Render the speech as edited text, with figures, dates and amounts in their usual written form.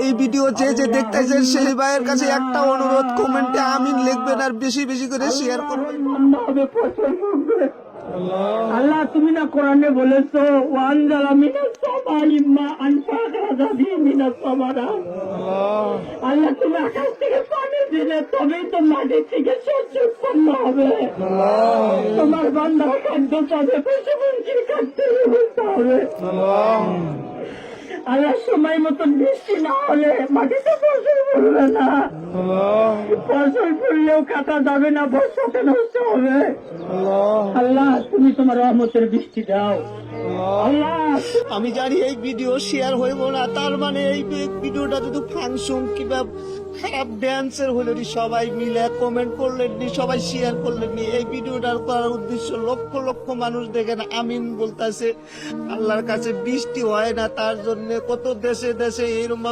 এই ভিডিও যে যে দেখতেছেন সেই ভাইয়ের কাছে একটা অনুরোধ, কমেন্টে আমিন লিখবেন আর বেশি বেশি করে শেয়ার করবেন। আল্লাহ তুমি না কোরআনে বলেছো ওয়ানজালা মিনাস সামাই মাআন ফাখরাজা মিনাস সামারা। আল্লাহ তুমি আকাশ থেকে পানি দিলে তবেই তো মাটি থেকে শস্য উৎপন্ন হবে। তোমার বান্দার খাদ্য পাবে, পশুপক্ষীর খাদ্য ব্যবস্থা হবে। আল্লাহ সময় মতন বৃষ্টি না হলে মাটিতে ফসল ফুলবে না, ফসল ফুললেও কাটা যাবে না, বর্ষাতে নষ্ট হবে। আল্লাহ তুমি তোমার রহমতের বৃষ্টি দাও। আল্লাহ আমি জানি এই ভিডিও শেয়ার হইব না, তার মানে এই ভিডিওটা যদি ফাংশন কিংবা খারাপ ড্যান্সের হলে সবাই মিলে কমেন্ট করলেন নি, সবাই শেয়ার করলেন নি। এই ভিডিওটার করার উদ্দেশ্য লক্ষ লক্ষ মানুষ দেখেন আমিন বলতেছে, আল্লাহর কাছে বৃষ্টি হয় না, তার জন্য কত দেশে দেশে এরকম